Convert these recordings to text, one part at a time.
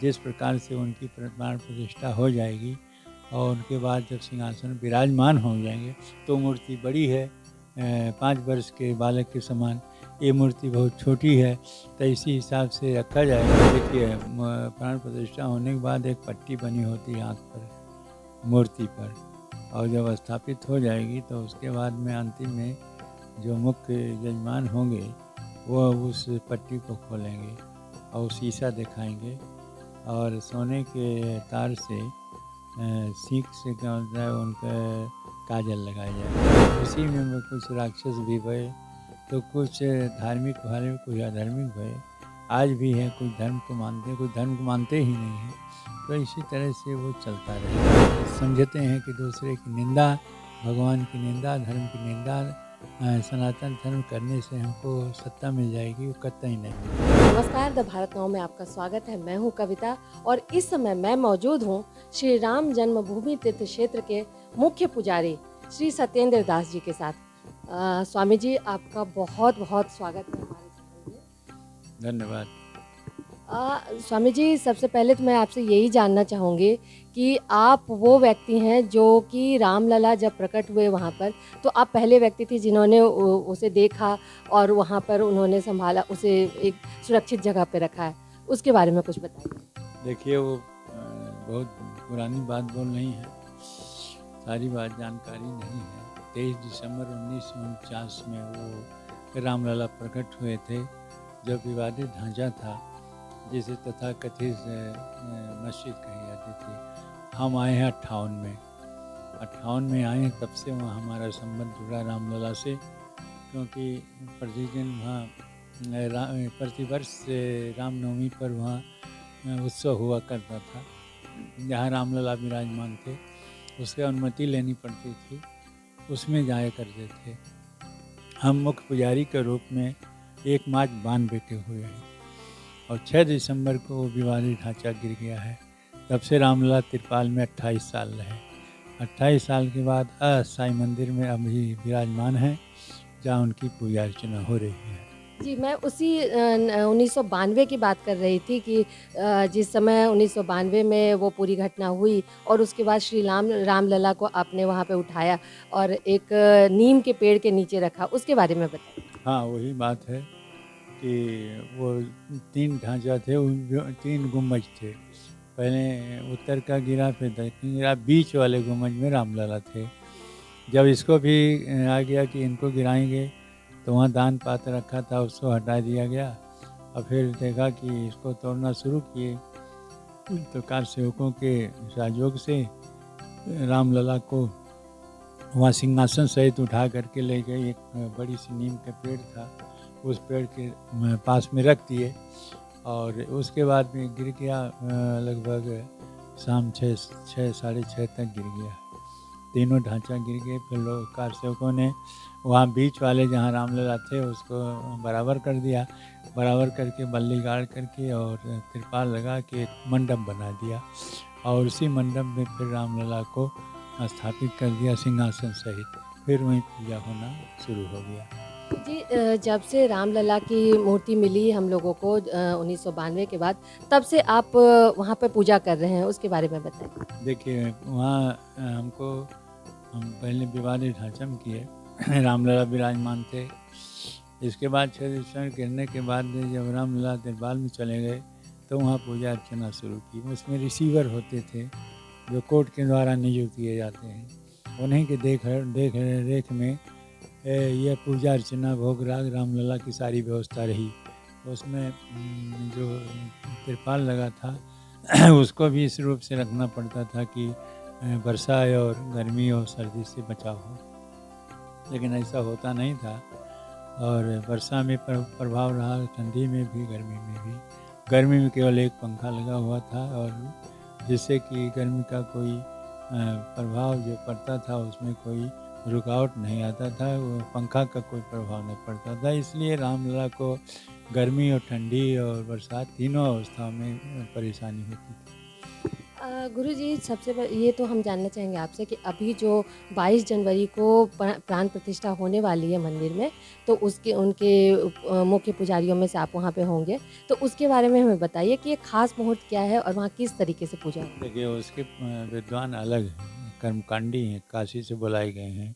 जिस प्रकार से उनकी प्राण प्रतिष्ठा हो जाएगी और उनके बाद जब सिंहासन विराजमान हो जाएंगे तो मूर्ति बड़ी है, 5 वर्ष के बालक के समान। ये मूर्ति बहुत छोटी है, तो इसी हिसाब से रखा जाएगा। देखिए प्राण प्रतिष्ठा होने के बाद एक पट्टी बनी होती है हाथ पर मूर्ति पर, और जब स्थापित हो जाएगी तो उसके बाद में अंतिम में जो मुख्य यजमान होंगे वो उस पट्टी को खोलेंगे और शीशा दिखाएंगे और सोने के तार से सीख से क्या होता है उनका काजल लगाया जाए। उसी में कुछ राक्षस भी भये, तो कुछ धार्मिक भले कुछ अधार्मिक भये। आज भी है, कुछ धर्म को मानते हैं, कुछ धर्म को मानते ही नहीं हैं। तो इसी तरह से वो चलता रहेगा। समझते हैं कि दूसरे की निंदा, भगवान की निंदा, धर्म की निंदा, सनातन धर्म करने से हमको सत्ता मिल जाएगी, वो कतई नहीं। नमस्कार, द भारत नाउ में आपका स्वागत है। मैं हूं कविता और इस समय मैं मौजूद हूं श्री राम जन्मभूमि तीर्थ क्षेत्र के मुख्य पुजारी श्री सत्येंद्र दास जी के साथ। स्वामी जी, आपका बहुत बहुत स्वागत है हमारे चैनल में। धन्यवाद। स्वामी जी, सबसे पहले तो मैं आपसे यही जानना चाहूँगी कि आप वो व्यक्ति हैं जो कि रामलला जब प्रकट हुए वहाँ पर, तो आप पहले व्यक्ति थी जिन्होंने उसे देखा और वहाँ पर उन्होंने संभाला, उसे एक सुरक्षित जगह पे रखा है। उसके बारे में कुछ बताइए। देखिए वो बहुत पुरानी बात बोल रही है, सारी बात जानकारी नहीं है। 23 दिसंबर 1949 में वो रामलला प्रकट हुए थे, जब विवादित ढांचा था जिसे तथाकथित मस्जिद कही जाती थी। हम आए हैं 58 में आए हैं, तब से वहाँ हमारा संबंध जुड़ा रामलला से, क्योंकि प्रतिदिन वहाँ प्रतिवर्ष रामनवमी पर वहाँ उत्सव हुआ करता था। जहाँ रामलला विराजमान थे उसकी अनुमति लेनी पड़ती थी, उसमें जाया करते थे। हम मुख्य पुजारी के रूप में 1 मार्च बांध बैठे हुए हैं और 6 दिसंबर को वो विवादित ढांचा गिर गया है। तब से रामलला तिरपाल में 28 साल रहे। 28 साल के बाद अस्थायी मंदिर में अभी विराजमान है, जहाँ उनकी पूजा अर्चना हो रही है। जी, मैं उसी 1992 की बात कर रही थी कि जिस समय 1992 में वो पूरी घटना हुई और उसके बाद श्री रामलला को आपने वहाँ पे उठाया और एक नीम के पेड़ के नीचे रखा, उसके बारे में बताइए। हाँ, वही बात है कि वो 3 ढांचा थे, 3 गुम्बज थे। पहले उत्तर का गिरा, फिर दक्षिण गिरा, बीच वाले गुम्बज में रामलला थे। जब इसको भी आ गया कि इनको गिराएंगे, तो वहाँ दान पात्र रखा था, उसको हटा दिया गया और फिर देखा कि इसको तोड़ना शुरू किए, तो कार सेवकों के सहयोग से रामलला को वहाँ सिंहासन सहित उठा करके ले गए। एक बड़ी सी नीम का पेड़ था, उस पेड़ के पास में रख दिए और उसके बाद में गिर गया। लगभग शाम 6 साढ़े 6 तक गिर गया। तीनों ढांचा गिर गए। फिर लोग कार सेवकों ने वहाँ बीच वाले जहाँ रामलला थे उसको बराबर कर दिया, बराबर करके बल्ली गाड़ करके और तिरपाल लगा के एक मंडप बना दिया और उसी मंडप में फिर रामलला को स्थापित कर दिया सिंहासन सहित। फिर वहीं पूजा होना शुरू हो गया। जी, जब से रामलला की मूर्ति मिली हम लोगों को 1992 के बाद, तब से आप वहाँ पे पूजा कर रहे हैं, उसके बारे में बताइए। देखिए वहाँ हम पहले विवादित ढांचा में किए, रामलला विराजमान थे। इसके बाद 6 दिसंबर गिरने के बाद जब रामलला दरबार में चले गए तो वहाँ पूजा अर्चना शुरू की। उसमें रिसीवर होते थे जो कोर्ट के द्वारा नियुक्त किए जाते हैं, उन्हीं के देख रेख में यह पूजा अर्चना भोग राग रामलला की सारी व्यवस्था रही। उसमें जो तिरपाल लगा था उसको भी इस रूप से रखना पड़ता था कि वर्षा और गर्मी और सर्दी से बचाव हो, लेकिन ऐसा होता नहीं था और वर्षा में प्रभाव रहा, ठंडी में भी, गर्मी में भी। गर्मी में केवल एक पंखा लगा हुआ था और जिससे कि गर्मी का कोई प्रभाव जो पड़ता था उसमें कोई रुकावट नहीं आता था, वो पंखा का कोई प्रभाव नहीं पड़ता था। इसलिए रामलला को गर्मी और ठंडी और बरसात तीनों अवस्थाओं में परेशानी होती थी। गुरुजी ये तो हम जानना चाहेंगे आपसे कि अभी जो 22 जनवरी को प्राण प्रतिष्ठा होने वाली है मंदिर में, तो उसके उनके मुख्य पुजारियों में से आप वहाँ पे होंगे। तो उसके बारे में हमें बताइए कि ये ख़ास मुहूर्त क्या है और वहाँ किस तरीके से पूजा होगी? देखिए उसके विद्वान अलग हैं, कर्मकांडी हैं, काशी से बुलाए गए हैं।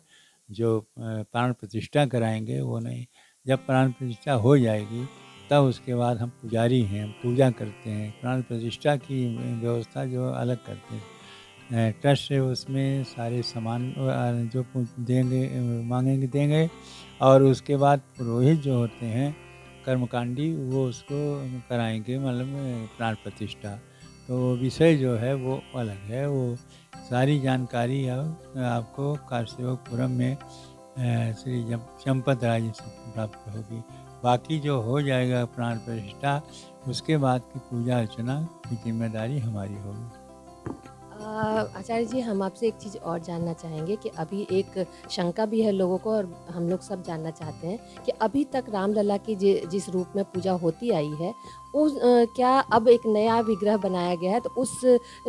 जो प्राण प्रतिष्ठा कराएँगे वो नहीं। जब प्राण प्रतिष्ठा हो जाएगी तब उसके बाद हम पुजारी हैं, हम पूजा करते हैं। प्राण प्रतिष्ठा की व्यवस्था जो अलग करते हैं। ट्रस्ट से उसमें सारे सामान जो देंगे माँगेंगे देंगे और उसके बाद पुरोहित जो होते हैं कर्मकांडी वो उसको कराएँगे मतलब प्राण प्रतिष्ठा। तो विषय जो है वो अलग है, वो सारी जानकारी अब आपको काशीपुरम में श्री चंपत राय जी से प्राप्त होगी। बाकी जो हो जाएगा प्राण प्रतिष्ठा उसके बाद की पूजा अर्चना की जिम्मेदारी हमारी होगी। आचार्य जी हम आपसे एक चीज़ और जानना चाहेंगे कि अभी एक शंका भी है लोगों को और हम लोग सब जानना चाहते हैं कि अभी तक रामलला की जिस रूप में पूजा होती आई है क्या अब एक नया विग्रह बनाया गया है तो उस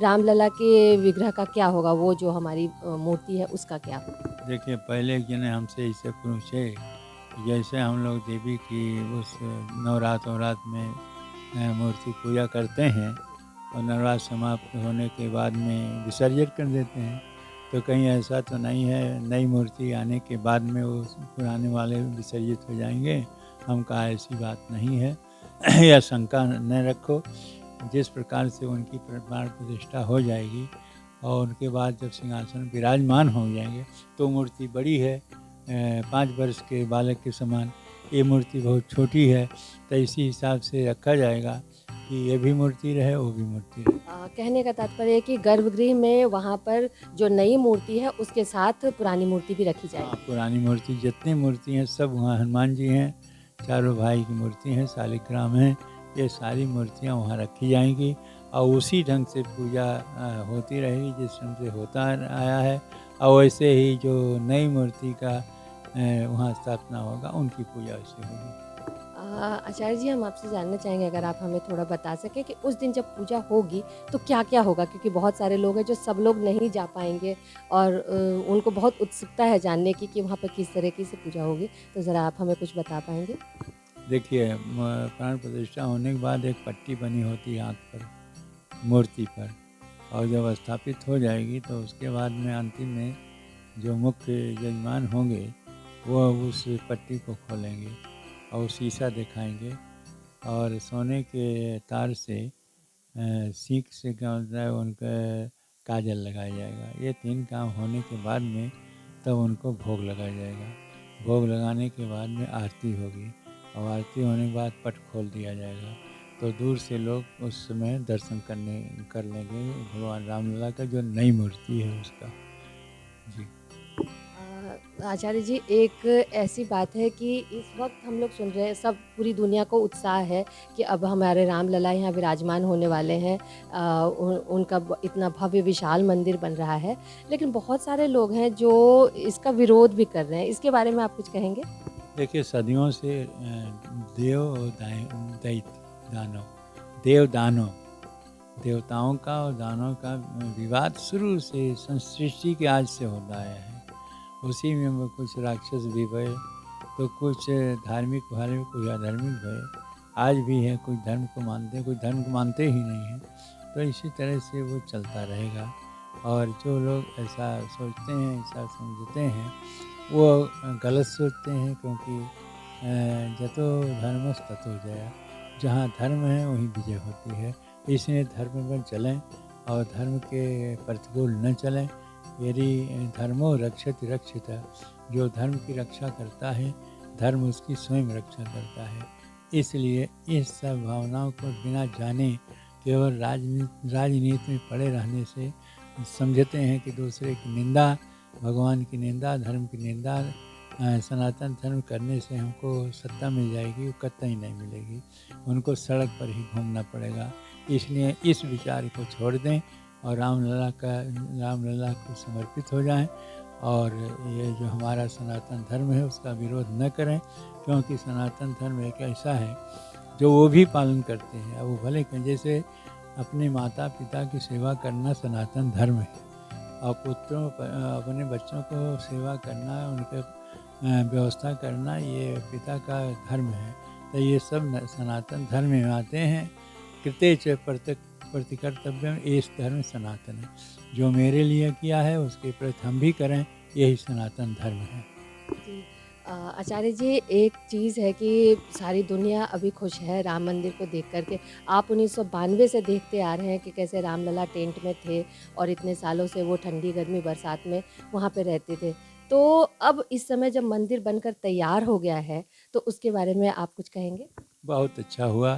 रामलला के विग्रह का क्या होगा वो जो हमारी मूर्ति है उसका क्या होगा? देखिए पहले एक जने हमसे इससे पूछे जैसे हम लोग देवी की उस नवरात में मूर्ति पूजा करते हैं और नवरात्र समाप्त होने के बाद में विसर्जन कर देते हैं, तो कहीं ऐसा तो नहीं है नई मूर्ति आने के बाद में वो पुराने वाले विसर्जित हो जाएंगे? हम कहा ऐसी बात नहीं है। या शंका न रखो। जिस प्रकार से उनकी प्राण प्रतिष्ठा हो जाएगी और उनके बाद जब सिंहासन विराजमान हो जाएंगे तो मूर्ति बड़ी है, 5 वर्ष के बालक के समान। ये मूर्ति बहुत छोटी है, तो इसी हिसाब से रखा जाएगा कि ये भी मूर्ति रहे वो भी मूर्ति रहे। कहने का तात्पर्य है कि गर्भगृह में वहाँ पर जो नई मूर्ति है उसके साथ पुरानी मूर्ति भी रखी हाँ, जाएगी। पुरानी मूर्ति जितनी मूर्ति हैं सब वहाँ हनुमान जी हैं, चारों भाई की मूर्ति हैं, शालिग्राम हैं, ये सारी मूर्तियाँ वहाँ रखी जाएंगी और उसी ढंग से पूजा होती रहेगी जिस ढंग से होता आया है। और वैसे ही जो नई मूर्ति का वहाँ स्थापना होगा उनकी पूजा वैसे होगी। आचार्य जी हम आपसे जानना चाहेंगे अगर आप हमें थोड़ा बता सकें कि उस दिन जब पूजा होगी तो क्या-क्या होगा? क्योंकि बहुत सारे लोग हैं जो सब लोग नहीं जा पाएँगे और उनको बहुत उत्सुकता है जानने की कि वहाँ पर किस तरीके से पूजा होगी। तो ज़रा आप हमें कुछ बता पाएँगे? देखिए प्राण प्रतिष्ठा होने के बाद एक पट्टी बनी होती है आँख पर, मूर्ति पर, और जब स्थापित हो जाएगी तो उसके बाद में अंतिम में जो मुख्य यजमान होंगे वो उस पट्टी को खोलेंगे और शीशा दिखाएंगे और सोने के तार से सीख से क्या होता है उनका काजल लगाया जाएगा। ये 3 काम होने के बाद में तब उनको भोग लगाया जाएगा। भोग लगाने के बाद में आरती होगी और आरती होने के बाद पट खोल दिया जाएगा। तो दूर से लोग उस समय दर्शन कर लेंगे भगवान रामलला का जो नई मूर्ति है उसका। जी। आचार्य जी एक ऐसी बात है कि इस वक्त हम लोग सुन रहे हैं सब पूरी दुनिया को उत्साह है कि अब हमारे रामलला यहाँ विराजमान होने वाले हैं। उनका इतना भव्य विशाल मंदिर बन रहा है लेकिन बहुत सारे लोग हैं जो इसका विरोध भी कर रहे हैं। इसके बारे में आप कुछ कहेंगे? देखिए सदियों से देव और दैत्य दानव देव दानव देवताओं का और दानवों का विवाद शुरू से सृष्टि के आज से होता आया है। उसी में वो कुछ राक्षस भी भये तो कुछ धार्मिक कुछ अधार्मिक भये, आज भी है कुछ धर्म को मानते हैं कुछ धर्म को मानते ही नहीं हैं। तो इसी तरह से वो चलता रहेगा और जो लोग ऐसा सोचते हैं ऐसा समझते हैं वो गलत सोचते हैं क्योंकि जतो धर्मस् ततो जया, जहाँ धर्म है वहीं विजय होती है। इसलिए धर्म पर चलें और धर्म के प्रतिकूल न चलें। यदि धर्मो रक्षति रक्षिता, जो धर्म की रक्षा करता है धर्म उसकी स्वयं रक्षा करता है। इसलिए इस सब भावनाओं को बिना जाने केवल राजनीति में पड़े रहने से समझते हैं कि दूसरे की निंदा, भगवान की निंदा, धर्म की निंदा, सनातन धर्म करने से हमको सत्ता मिल जाएगी, वो कतई नहीं मिलेगी। उनको सड़क पर ही घूमना पड़ेगा। इसलिए इस विचार को छोड़ दें और रामलला को समर्पित हो जाएं और ये जो हमारा सनातन धर्म है उसका विरोध न करें, क्योंकि सनातन धर्म एक ऐसा है जो वो भी पालन करते हैं। अब वो भले कहें जैसे अपने माता पिता की सेवा करना सनातन धर्म है, और अपने बच्चों को सेवा करना, उनके व्यवस्था करना, ये पिता का धर्म है। तो ये सब सनातन धर्म में आते हैं। कृते च प्रतिकर्तव्यम, ये धर्म सनातन है। जो मेरे लिए किया है उसके प्रति हम भी करें, यही सनातन धर्म है। जी। आचार्य जी, एक चीज़ है कि सारी दुनिया अभी खुश है राम मंदिर को देख कर के। आप 1992 से देखते आ रहे हैं कि कैसे रामलला टेंट में थे और इतने सालों से वो ठंडी, गर्मी, बरसात में वहाँ पे रहते थे। तो अब इस समय जब मंदिर बनकर तैयार हो गया है, तो उसके बारे में आप कुछ कहेंगे? बहुत अच्छा हुआ,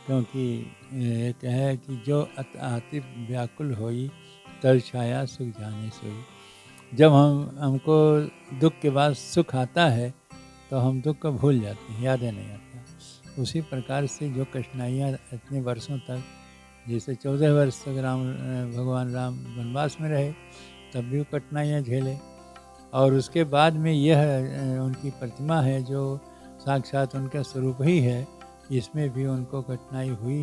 क्योंकि एक है कि जो अति व्याकुल होई, तल छाया सुख जाने सोई। जब हमको दुःख के बाद सुख आता है, तो हम दुःख को भूल जाते हैं, याद नहीं आता। उसी प्रकार से जो कठिनाइयाँ इतने वर्षों तक, जैसे 14 वर्ष तक भगवान राम वनवास में रहे, तब भी वो कठिनाइयाँ झेले। और उसके बाद में यह उनकी प्रतिमा है जो साक्षात उनका स्वरूप ही है, इसमें भी उनको कठिनाई हुई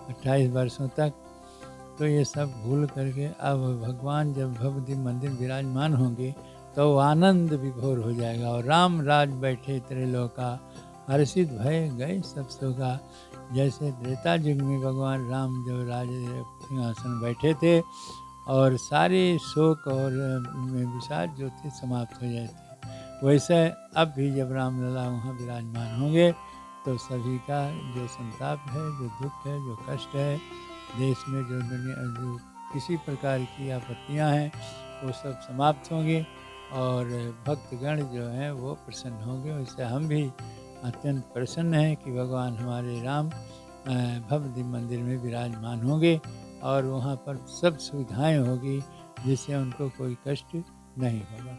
28 वर्षों तक। तो ये सब भूल करके अब भगवान जब भव्य मंदिर विराजमान होंगे, तो आनंद विभोर हो जाएगा। और राम राज बैठे त्रिलोका, हर्षित भय गए सब सोगा। जैसे त्रेता युग में भगवान राम जब राज सिंहासन बैठे थे, और सारे शोक और विषाद जो थे समाप्त हो जाते थे, वैसे अब भी जब रामलला वहाँ विराजमान होंगे, तो सभी का जो संताप है, जो दुख है, जो कष्ट है, देश में जो किसी प्रकार की आपत्तियां हैं, वो सब समाप्त होंगे, और भक्तगण जो हैं वो प्रसन्न होंगे। वैसे हम भी अत्यंत प्रसन्न हैं कि भगवान हमारे राम भव्य मंदिर में विराजमान होंगे, और वहाँ पर सब सुविधाएं होगी, जिससे उनको कोई कष्ट नहीं होगा।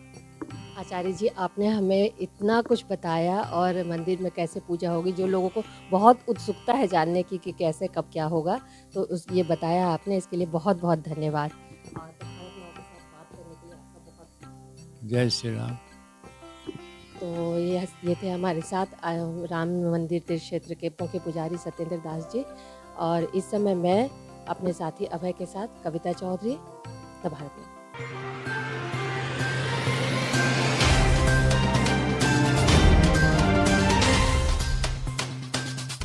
आचार्य जी, आपने हमें इतना कुछ बताया और मंदिर में कैसे पूजा होगी, जो लोगों को बहुत उत्सुकता है जानने की कि कैसे कब क्या होगा, तो उस ये बताया आपने, इसके लिए बहुत-बहुत धन्यवाद। और भारत माँ के साथ बात करने के लिए आपका बहुत। जय श्री राम। तो ये थे हमारे साथ राम मंदिर तीर्थ क्षेत्र के मुख्य पुजारी सत्येंद्र दास जी, और इस समय मैं अपने साथी अभय के साथ कविता चौधरी, द भारत में।